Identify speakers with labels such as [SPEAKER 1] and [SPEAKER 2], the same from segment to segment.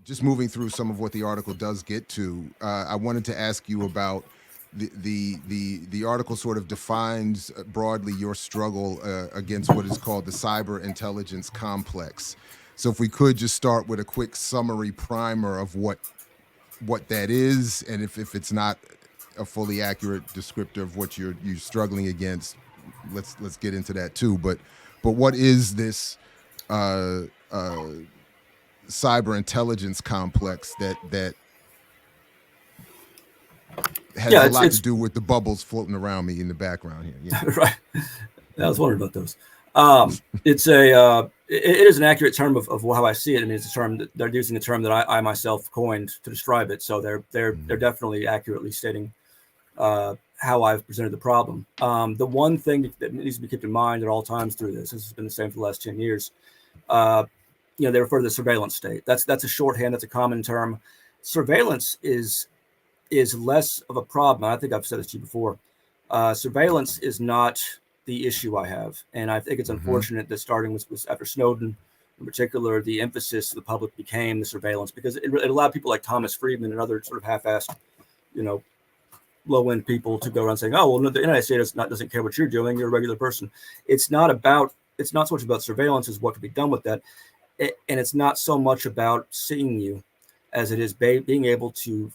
[SPEAKER 1] just moving through some of what the article does get to, I wanted to ask you about the article sort of defines broadly your struggle against what is called the cyber intelligence complex. So if we could just start with a quick summary primer of what that is, and if it's not a fully accurate descriptor of what you're struggling against, let's get into that too. But what is this uh, uh, cyber intelligence complex that has
[SPEAKER 2] Yeah,
[SPEAKER 1] a
[SPEAKER 2] it's
[SPEAKER 1] lot to
[SPEAKER 2] it's
[SPEAKER 1] do with the bubbles floating around me in the background here? Yeah.
[SPEAKER 2] right. I was wondering about those. It's a it is an accurate term of how I see it. I mean, it's a term that they're using a term that I myself coined to describe it. So they're
[SPEAKER 1] Mhm.
[SPEAKER 2] definitely accurately stating how I've presented the problem. The one thing that needs to be kept in mind at all times through this has been the same for the last 10 years. Uh, they refer to the surveillance state. That's a shorthand. That's a common term. Surveillance is less of a problem. I think I've said this to you before. Surveillance is not the issue I have, and I think it's
[SPEAKER 1] Mhm.
[SPEAKER 2] unfortunate that starting with after Snowden, in particular, the emphasis of the public became the surveillance because it allowed people like Thomas Friedman and other sort of half-assed, you know, low-end people to go around saying, "Oh, well, no, the United States doesn't care what you're doing. You're a regular person." It's not so much about surveillance as what can be done with that, and it's not so much about seeing you as it is being able to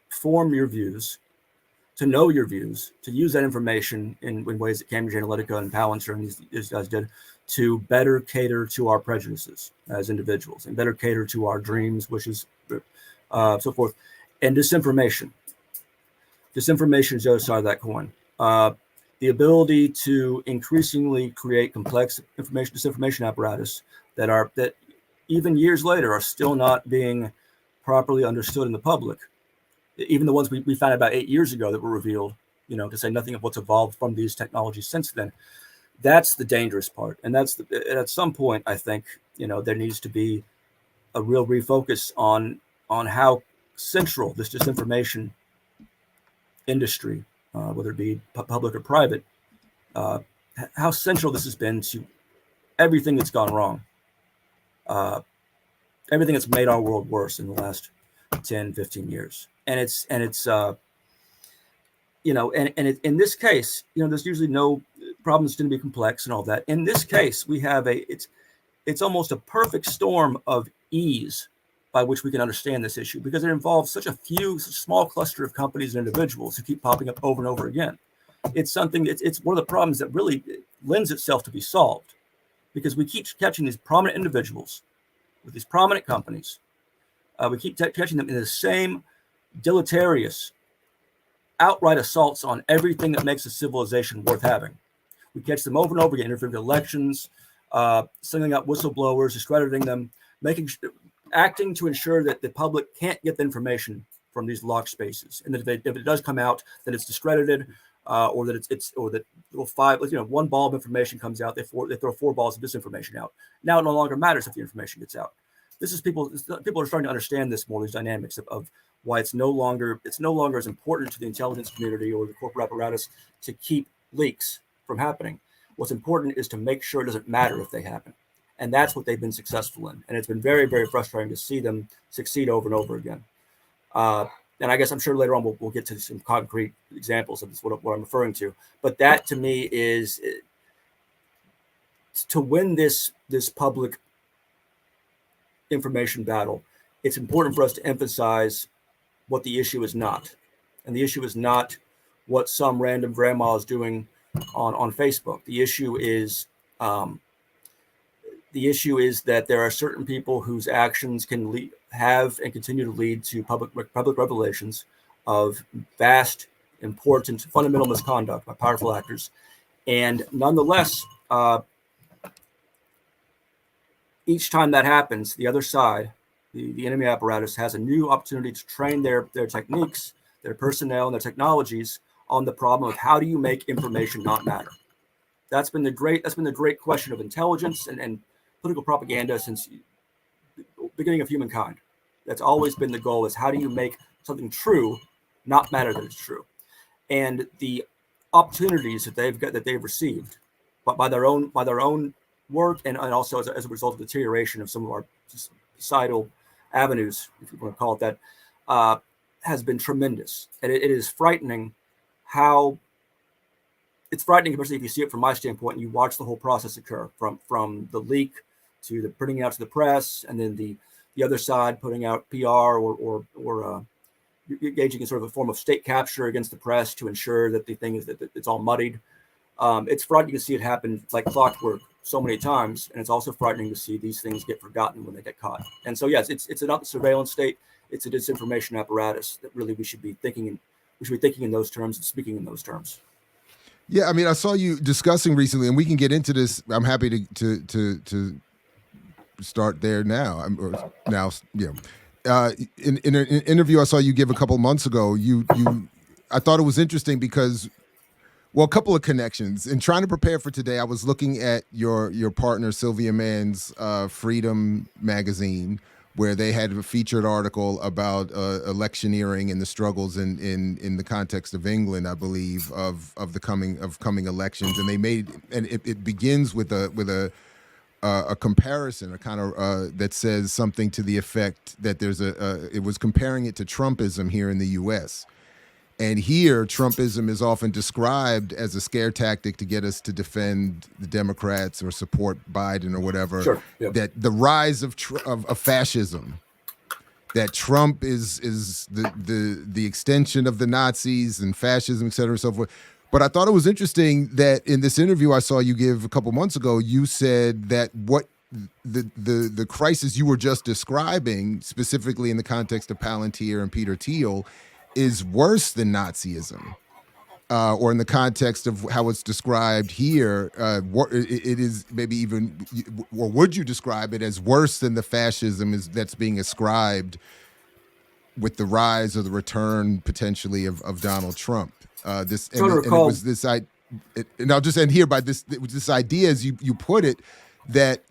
[SPEAKER 2] form your views, to know your views, to use that information in ways that Cambridge Analytica and Palantir and these guys did to better cater to our prejudices as individuals and better cater to our dreams, wishes, so forth. And disinformation. Disinformation is the other side of that coin. The ability to increasingly create complex disinformation apparatus that even years later are still not being properly understood in the public, even the ones we found about 8 years ago that were revealed, to say nothing of what's evolved from these technologies since then. That's the dangerous part. And at some point, I think, there needs to be a real refocus on how central this disinformation industry, whether it be public or private, uh, how central this has been to everything that's gone wrong, uh, everything that's made our world worse in the last 10, 15 years. In this case, there's usually no problems going to be complex and all that. In this case, we have it's almost a perfect storm of ease by which we can understand this issue because it involves such a small cluster of companies and individuals who keep popping up over and over again. It's one of the problems that really lends itself to be solved because we keep catching these prominent individuals with these prominent companies. We keep catching them in the same deleterious outright assaults on everything that makes a civilization worth having. We catch them over and over again, interfering with elections, singling out whistleblowers, discrediting them, acting to ensure that the public can't get the information from these locked spaces, and that if it does come out, that it's discredited, or that one ball of information comes out, they throw 4 balls of disinformation out. Now it no longer matters if the information gets out. This is people are starting to understand this more, these dynamics of why it's no longer as important to the intelligence community or the corporate apparatus to keep leaks from happening. What's important is to make sure it doesn't matter if they happen. And that's what they've been successful in. And it's been very, very frustrating to see them succeed over and over again. And I guess I'm sure later on we'll get to some concrete examples of this, what I'm referring to. But that to me is to win this public information battle. It's important for us to emphasize what the issue is not. And the issue is not what some random grandma is doing on Facebook. The issue is that there are certain people whose actions can have and continue to lead to public revelations of vast, important, fundamental misconduct by powerful actors. And nonetheless, each time that happens, the other side, the enemy apparatus, has a new opportunity to train their techniques, their personnel, and their technologies on the problem of how do you make information not matter. That's been the great question of intelligence and political propaganda since the beginning of humankind. That's always been the goal: is how do you make something true not matter that it's true, and the opportunities that they've received, but by their own work and also as a result of deterioration of some of our societal avenues, if you want to call it that, has been tremendous. And it is frightening how it's frightening, especially if you see it from my standpoint and you watch the whole process occur from the leak to the putting it out to the press, and then the other side putting out PR or engaging in sort of a form of state capture against the press to ensure that the thing is that it's all muddied. It's frightening to see it happen like clockwork so many times, and it's also frightening to see these things get forgotten when they get caught. And so, yes, it's not the surveillance state; it's a disinformation apparatus that really we should be thinking in those terms and speaking in those terms.
[SPEAKER 1] Yeah, I mean, I saw you discussing recently, and we can get into this. I'm happy to start there now. In an interview I saw you give a couple months ago, I thought it was interesting because, well, a couple of connections. In trying to prepare for today, I was looking at your partner Sylvia Mann's Freedom magazine, where they had a featured article about electioneering and the struggles in the context of England, I believe, of coming elections, and it begins with a comparison, a kind of that says something to the effect that it was comparing it to Trumpism here in the U.S. And here, Trumpism is often described as a scare tactic to get us to defend the Democrats or support Biden or whatever.
[SPEAKER 2] Sure. Yep.
[SPEAKER 1] That the rise of fascism, that Trump is the extension of the Nazis and fascism, et cetera, and so forth. But I thought it was interesting that in this interview I saw you give a couple months ago, you said that what the crisis you were just describing, specifically in the context of Palantir and Peter Thiel, is worse than Nazism, or in the context of how it's described here, it is maybe even, or would you describe it as worse than the fascism that's being ascribed with the rise or the return potentially of Donald Trump? And it was this, and I'll just end here by this. It was this idea, as you put it, that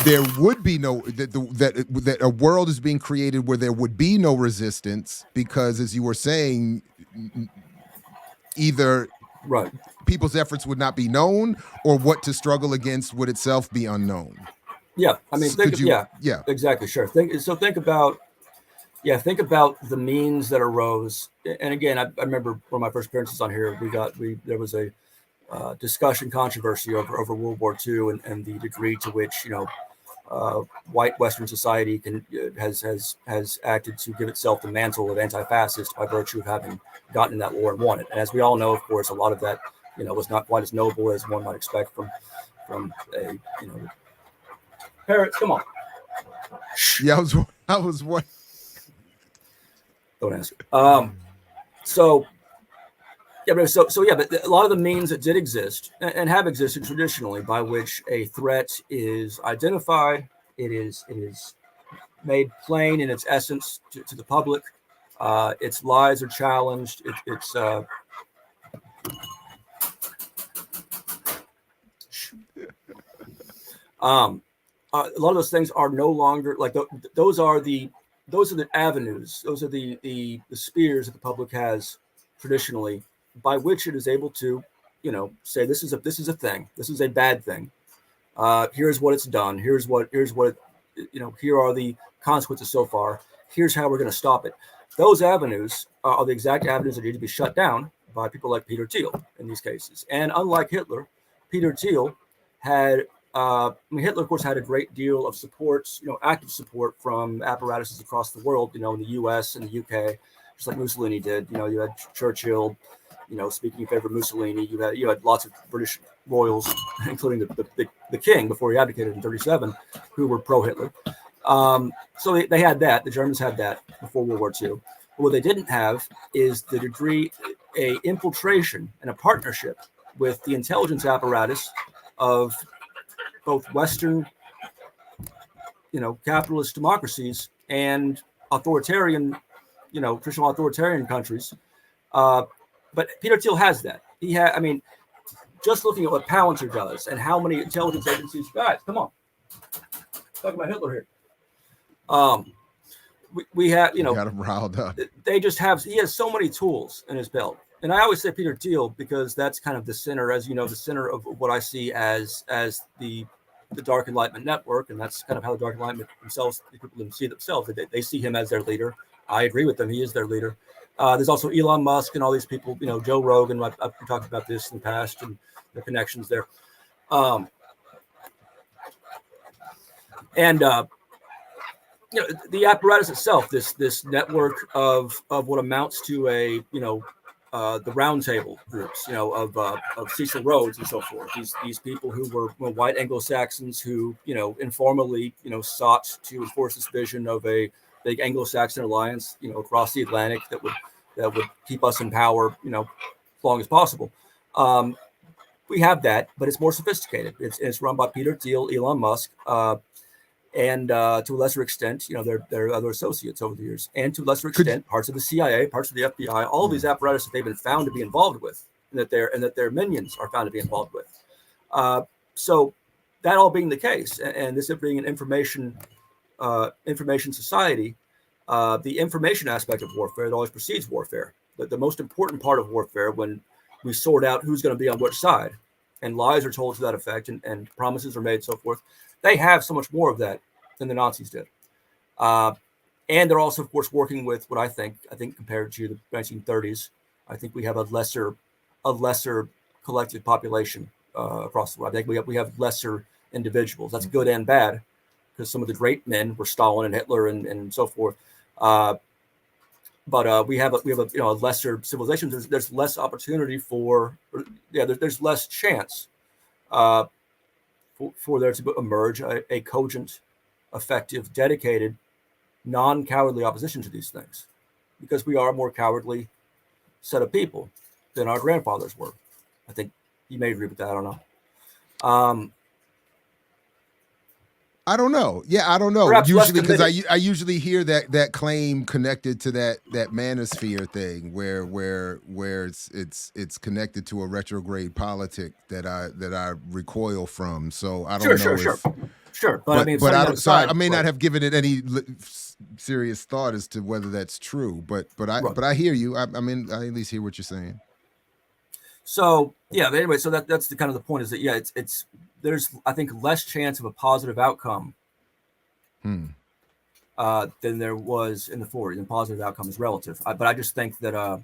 [SPEAKER 1] there would be that a world is being created where there would be no resistance because, as you were saying, either
[SPEAKER 2] right,
[SPEAKER 1] people's efforts would not be known, or what to struggle against would itself be unknown.
[SPEAKER 2] Yeah, I mean, exactly, sure. Think about the means that arose. And again, I remember one of my first appearances on here. There was a discussion controversy over World War II and the degree to which white Western society has acted to give itself the mantle of anti-fascist by virtue of having gotten in that war and won it. And as we all know, of course, a lot of that was not quite as noble as one might expect from a parents. Come on.
[SPEAKER 1] Yeah, I was what.
[SPEAKER 2] Don't answer. So but a lot of the means that did exist and have existed traditionally, by which a threat is identified, it is made plain in its essence to the public, its lies are challenged, a lot of those things are no longer like those are the avenues, those are the spears that the public has traditionally, by which it is able to, say this is a thing, this is a bad thing. Here's what it's done. Here's what here are the consequences so far. Here's how we're going to stop it. Those avenues are the exact avenues that need to be shut down by people like Peter Thiel in these cases. And unlike Hitler, Peter Thiel had, Hitler, of course, had a great deal of support, active support from apparatuses across the world, in the U.S. and the U.K., just like Mussolini did. You had Churchill, speaking in favor of Mussolini. You had lots of British royals, including the king before he abdicated in 1937, who were pro-Hitler. So they had that. The Germans had that before World War II. But what they didn't have is the degree, a infiltration and a partnership with the intelligence apparatus of both Western, capitalist democracies and authoritarian, traditional authoritarian countries. But Peter Thiel has that. Just looking at what Palantir does and how many intelligence agencies, guys, come on, talking about Hitler here. We have,
[SPEAKER 1] got him riled up.
[SPEAKER 2] He has so many tools in his belt. And I always say Peter Thiel because that's kind of the center, as you know, the center of what I see as the the Dark Enlightenment network, and that's kind of how the Dark Enlightenment themselves, the people see themselves. They see him as their leader. I agree with them. He is their leader. There's also Elon Musk and all these people, Joe Rogan. I've talked about this in the past and the connections there. The apparatus itself, this network of what amounts to a the roundtable groups, of Cecil Rhodes and so forth. These people who were white Anglo-Saxons who informally sought to enforce this vision of a big Anglo-Saxon alliance across the Atlantic that would keep us in power as long as possible. We have that, but it's more sophisticated. It's run by Peter Thiel, Elon Musk. And to a lesser extent, their other associates over the years, and to a lesser extent, parts of the CIA, parts of the FBI, all of these apparatus that they've been found to be involved with, and that their minions are found to be involved with. So that all being the case, and this being an information society, the information aspect of warfare, it always precedes warfare. The most important part of warfare, when we sort out who's going to be on which side, and lies are told to that effect, and promises are made, so forth. They have so much more of that than the Nazis did. And they're also, of course, working with what I think compared to the 1930s, I think we have a lesser collective population across the world. I think we have lesser individuals. That's good and bad, because some of the great men were Stalin and Hitler and so forth. But we have a lesser civilization. There's less opportunity there's less chance for there to emerge a cogent, effective, dedicated, non-cowardly opposition to these things, because we are a more cowardly set of people than our grandfathers were. I think you may agree with that. I don't know.
[SPEAKER 1] I don't know. Yeah, I don't know.
[SPEAKER 2] Perhaps
[SPEAKER 1] usually, because I usually hear that claim connected to that Manosphere thing, where it's connected to a retrograde politic that I recoil from. So I don't know.
[SPEAKER 2] Sure.
[SPEAKER 1] But I don't. So I may
[SPEAKER 2] right.
[SPEAKER 1] not have given it any serious thought as to whether that's true. But I hear you. I mean, I at least hear what you're saying.
[SPEAKER 2] So yeah, but anyway, so that's the kind of the point is that there's I think less chance of a positive outcome than there was in the 40s. And positive outcome is relative, but I just think that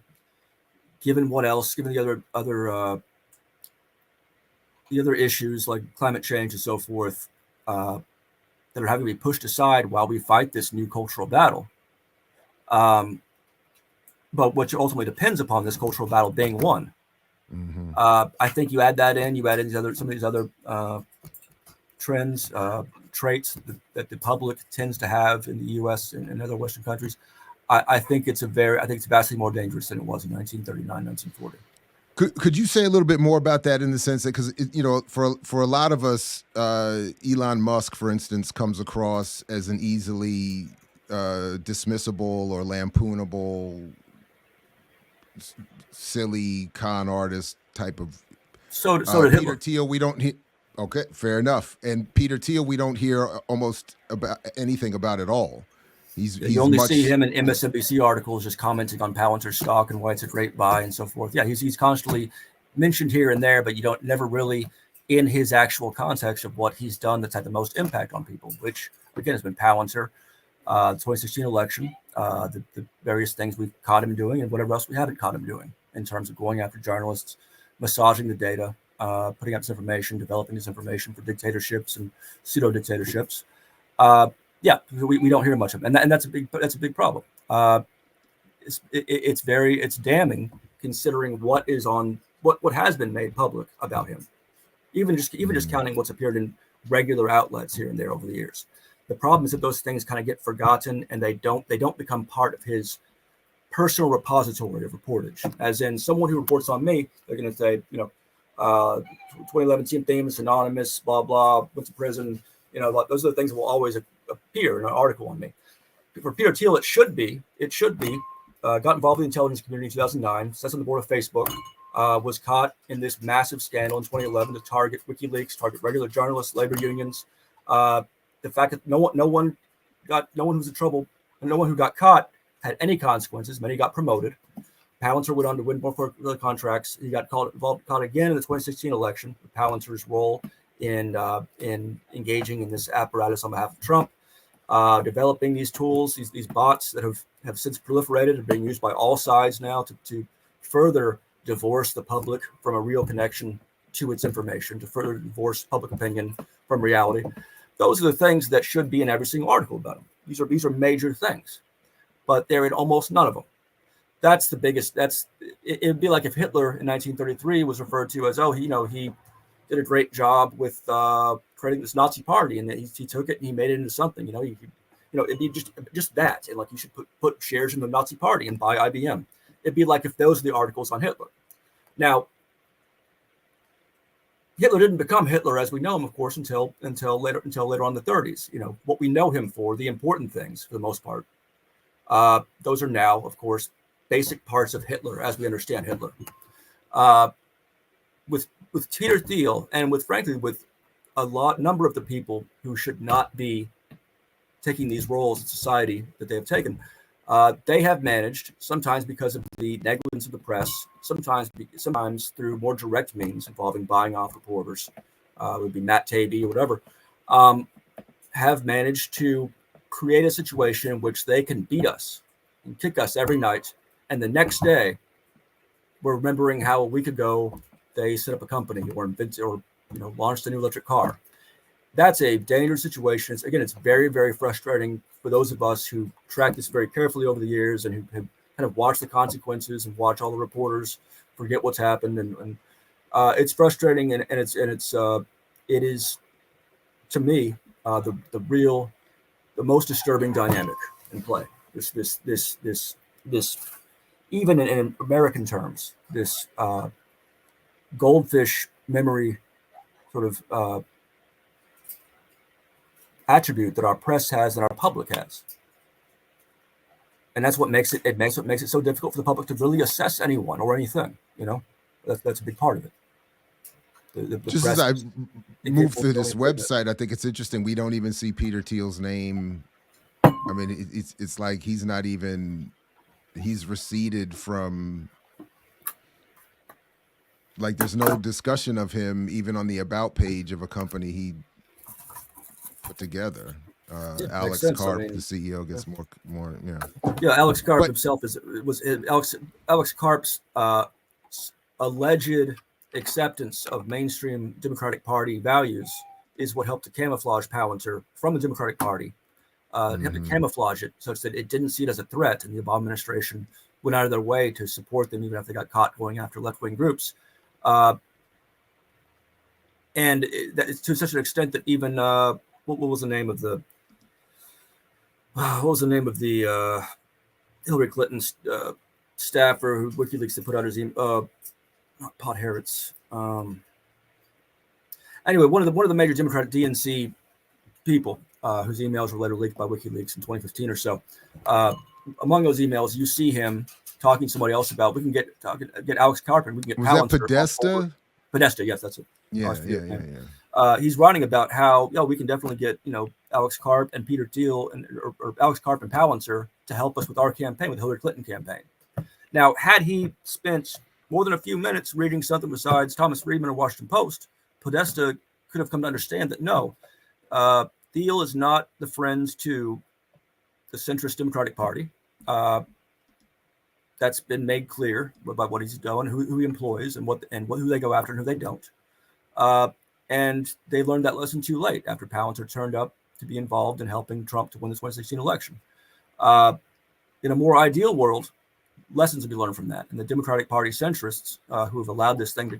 [SPEAKER 2] given the other issues like climate change and so forth that are having to be pushed aside while we fight this new cultural battle. But what ultimately depends upon this cultural battle being won. Mm-hmm. I think you add in some of these other trends, traits that the public tends to have in the U.S. and other Western countries. I think it's vastly more dangerous than it was in 1939, 1940.
[SPEAKER 1] Could you say a little bit more about that, in the sense that, because for a lot of us, Elon Musk, for instance, comes across as an easily dismissible or lampoonable, silly con artist type of.
[SPEAKER 2] So did
[SPEAKER 1] Peter Thiel, we don't hear. Okay, fair enough. And Peter Thiel, we don't hear almost about anything about at all.
[SPEAKER 2] You only see him in MSNBC articles just commenting on Palantir stock and why it's a great buy and so forth. Yeah, he's constantly mentioned here and there, but you don't never really in his actual context of what he's done that's had the most impact on people, which again has been Palantir, the 2016 election, the various things we've caught him doing, and whatever else we haven't caught him doing in terms of going after journalists, massaging the data, putting out disinformation, developing disinformation for dictatorships and pseudo dictatorships. Yeah, we don't hear much of it, and that's a big problem. It's damning considering what has been made public about him, even just counting what's appeared in regular outlets here and there over the years. The problem is that those things kind of get forgotten, and they don't become part of his personal repository of reportage. As in, someone who reports on me, they're going to say, 2011 team famous, anonymous, blah blah, went to prison. Those are the things that will always appear in an article on me. For Peter Thiel, it should be got involved in the intelligence community in 2009, sits on the board of Facebook, was caught in this massive scandal in 2011 to target WikiLeaks, target regular journalists, labor unions. The fact that no one who was in trouble, and no one who got caught had any consequences. Many got promoted. Palantir went on to win more contracts. He got caught again in the 2016 election. Palantir's role in engaging in this apparatus on behalf of Trump, developing these tools, these bots that have since proliferated and being used by all sides now to further divorce the public from a real connection to its information, to further divorce public opinion from reality. Those are the things that should be in every single article about them. These are major things, but they're in almost none of them. That's the biggest. It'd be like if Hitler in 1933 was referred to as, oh, he did a great job with creating this Nazi party, and he took it and he made it into something. It'd be just that, and like you should put shares in the Nazi party and buy IBM. It'd be like if those are the articles on Hitler. Now, Hitler didn't become Hitler as we know him, of course, until later on in the 30s. What we know him for, the important things for the most part, those are now, of course, basic parts of Hitler as we understand Hitler. With Peter Thiel and frankly with a number of the people who should not be taking these roles in society that they have taken, they have managed, sometimes because of the negligence of the press, sometimes through more direct means involving buying off reporters, it would be Matt Taibbi or whatever, have managed to create a situation in which they can beat us and kick us every night, and the next day we're remembering how a week ago they set up a company or invented or launched a new electric car. That's a dangerous situation. It's very, very frustrating for those of us who track this very carefully over the years and who have kind of watched the consequences and watch all the reporters forget what's happened. And it's frustrating, and it is to me the most disturbing dynamic in play. This even in American terms, this goldfish memory sort of attribute that our press has and our public has, and that's what makes it so difficult for the public to really assess anyone or anything. That's a big part of it. The
[SPEAKER 1] Just
[SPEAKER 2] press
[SPEAKER 1] as I move through this website, I think it's interesting. We don't even see Peter Thiel's name. I mean, it's like he's receded from. Like, there's no discussion of him even on the about page of a company he put together. Alex Karp, the CEO, gets more.
[SPEAKER 2] Yeah, Alex Karp himself Alex Karp's alleged acceptance of mainstream Democratic Party values is what helped to camouflage Palantir from the Democratic Party. It helped to camouflage it such that it didn't see it as a threat, and the Obama administration went out of their way to support them, even if they got caught going after left-wing groups. And it's to such an extent that even what was the name of the Hillary Clinton's staffer who WikiLeaks had put out his email, not Pot Harrods. Anyway, one of the major Democratic DNC people whose emails were later leaked by WikiLeaks in 2015 or so. Among those emails, you see him talking to somebody else about, we can get Alex Karp and we can get
[SPEAKER 1] Palantir. Was that Podesta?
[SPEAKER 2] Podesta, yes, that's it.
[SPEAKER 1] Yeah.
[SPEAKER 2] He's writing about how we can definitely get Alex Karp and Peter Thiel or Alex Karp and Palantir to help us with our campaign, with the Hillary Clinton campaign. Now, had he spent more than a few minutes reading something besides Thomas Friedman or Washington Post, Podesta could have come to understand that no, Thiel is not the friend to the centrist Democratic Party. That's been made clear by what he's done, who he employs, and who they go after and who they don't. And they learned that lesson too late after Palantir turned up to be involved in helping Trump to win the 2016 election. In a more ideal world, lessons would be learned from that. And the Democratic Party centrists who have allowed this thing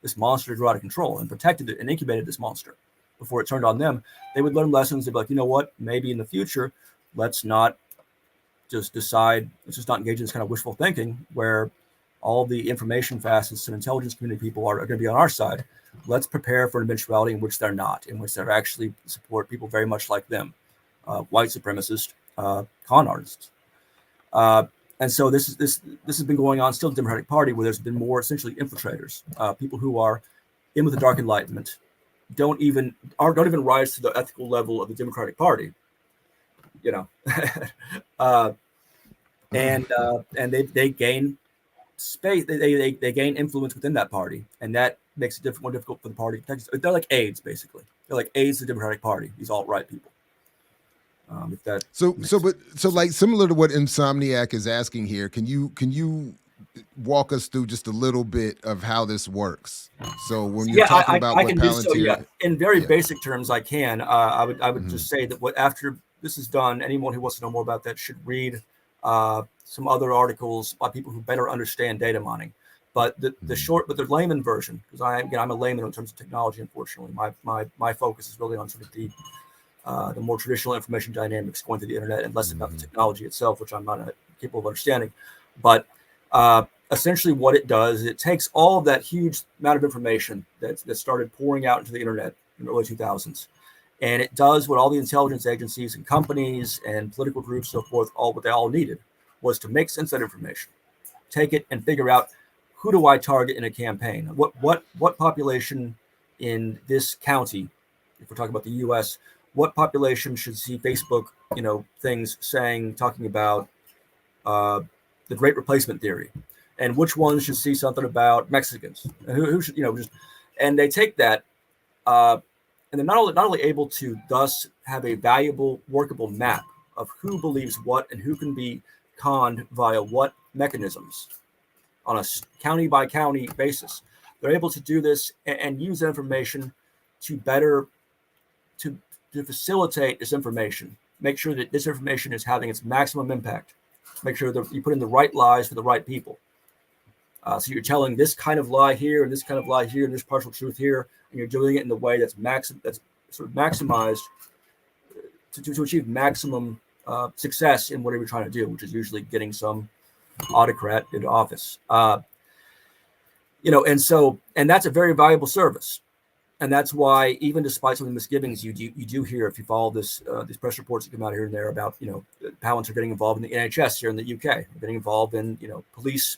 [SPEAKER 2] this monster to go out of control and protected it and incubated this monster before it turned on them, they would learn lessons. They'd be like, you know what, maybe in the future, let's not just not engage in this kind of wishful thinking where all the information facets and intelligence community people are going to be on our side. Let's prepare for an eventuality in which they're not, in which they're actually support people very much like them, white supremacist con artists. And so this has been going on still in the Democratic Party, where there's been more essentially infiltrators, people who are in with the Dark Enlightenment, don't even rise to the ethical level of the Democratic Party, and they gain space, they gain influence within that party, and that makes it more difficult for the party. They're like AIDS, basically. They're like AIDS to the Democratic Party. These alt-right people. If that
[SPEAKER 1] so like similar to what Insomniac is asking here, can you walk us through just a little bit of how this works? So when you're talking about
[SPEAKER 2] I
[SPEAKER 1] what
[SPEAKER 2] can do so. Yeah,
[SPEAKER 1] Palantir,
[SPEAKER 2] in very basic terms, I can. I would
[SPEAKER 1] Mhm.
[SPEAKER 2] just say that after this is done, anyone who wants to know more about that should read some other articles by people who better understand data mining. But the layman version, because I'm a layman in terms of technology. Unfortunately, my focus is really on sort of the more traditional information dynamics going through the internet and less about the technology itself, which I'm not capable of understanding. But essentially what it does, it takes all of that huge amount of information that started pouring out into the internet in the early 2000s. And it does what all the intelligence agencies and companies and political groups, so forth, what they all needed was to make sense of that information, take it and figure out, who do I target in a campaign? What population in this county, if we're talking about the US, what population should see Facebook, things talking about the Great Replacement theory, and which ones should see something about Mexicans, and who should, and they take that, and they're not only able to thus have a valuable, workable map of who believes what and who can be conned via what mechanisms on a county by county basis. They're able to do this and use that information to better to facilitate this information, make sure that this information is having its maximum impact, make sure that you put in the right lies for the right people. So you're telling this kind of lie here and this kind of lie here and this partial truth here, and you're doing it in the way that's sort of maximized to achieve maximum success in whatever you're trying to do, which is usually getting some autocrat into office. And that's a very valuable service. And that's why, even despite some of the misgivings you do hear, if you follow these press reports that come out here and there about, Palantir getting involved in the NHS here in the UK, getting involved in, police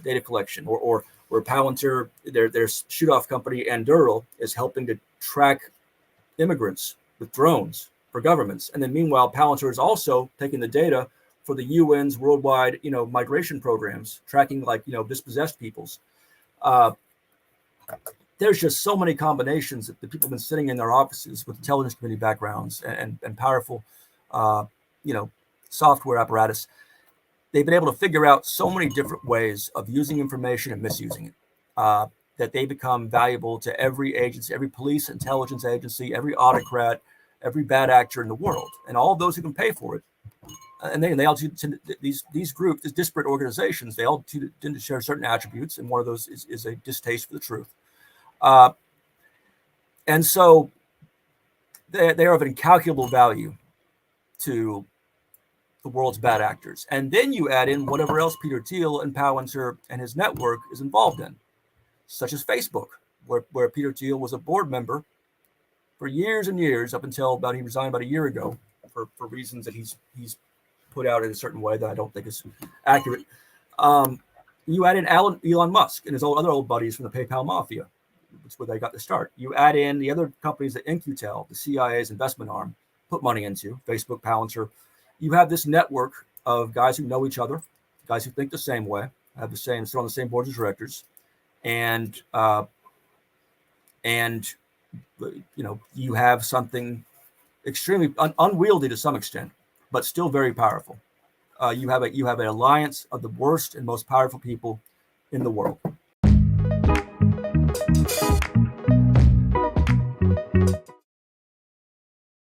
[SPEAKER 2] data collection, or where Palantir, their shoot-off company, Anduril, is helping to track immigrants with drones for governments. And then meanwhile, Palantir is also taking the data for the UN's worldwide, migration programs, tracking dispossessed peoples. There's just so many combinations that the people have been sitting in their offices with intelligence community backgrounds and powerful, software apparatus. They've been able to figure out so many different ways of using information and misusing it, that they become valuable to every agency, every police intelligence agency, every autocrat, every bad actor in the world, and all of those who can pay for it. And they all these groups, these disparate organizations, they all tend to share certain attributes, and one of those is a distaste for the truth. And so they are of incalculable value to the world's bad actors. And then you add in whatever else Peter Thiel and Palantir and his network is involved in, such as Facebook, where Peter Thiel was a board member for years and years, up until he resigned about a year ago for reasons that he's put out in a certain way that I don't think is accurate. You add in Elon Musk and his other old buddies from the PayPal mafia. That's where they got the start. You add in the other companies that InQtel, the CIA's investment arm, put money into, Facebook, Palantir. You have this network of guys who know each other, guys who think the same way, sit on the same boards of directors, and you have something extremely unwieldy to some extent, but still very powerful. You have an alliance of the worst and most powerful people in the world.